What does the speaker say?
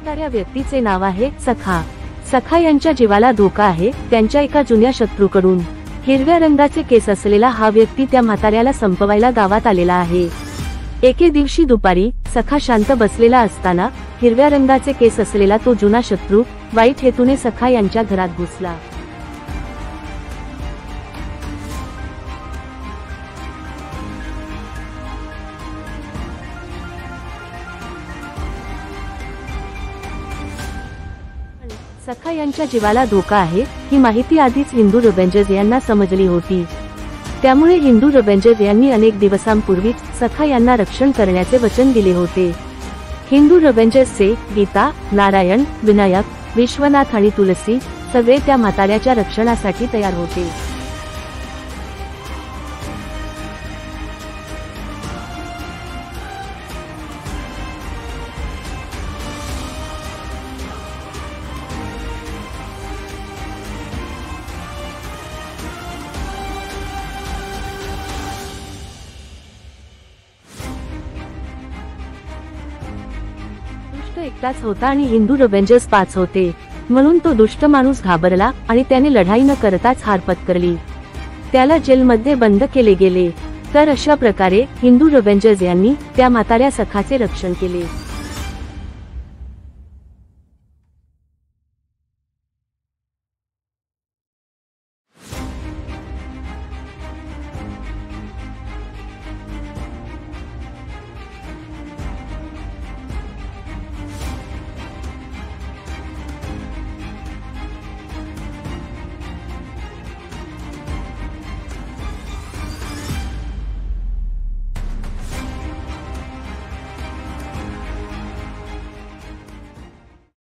या व्यक्तीचे नाव आहे सखा। सखा यांच्या जीवाला धोका आहे त्यांच्या एका जुन्या शत्रूकडून। हिरव्या रंगाचे केस असलेला हा व्यक्ती त्या म्हाताऱ्याला संपवायला गावात आलेला आहे। एके दिवशी दुपारी सखा शांत बसलेला असताना हिरव्या रंगाचे केस असलेला तो जुना शत्रू वाईट हेतूने सखा यांच्या घरात घुसला। सखा यांच्या जीवाला धोका आहे ही माहिती आधीच हिंदू रेंजर्स यांना समजली होती। त्यामुळे हिंदू रेंजर्स यांनी अनेक दिवसांपूर्वीच सखा यांना रक्षण करण्याचे वचन दिले होते। हिंदू रेंजर्सचे गीता, नारायण, विनायक, विश्वनाथ आणि तुलसी सगळे त्या म्हाताऱ्याच्या रक्षणासाठी तयार होते। एकटाच होता आणि हिंदू रेंजर्स 5 होते, म्हणून तो दुष्ट माणूस घाबरला आणि त्याने लढाई न करताच हार पत्करली। त्याला जेलमध्ये बंद केले गेले। तर अशा प्रकारे हिंदू रेंजर्स यांनी त्या म्हाताऱ्या सखाचे रक्षण केले।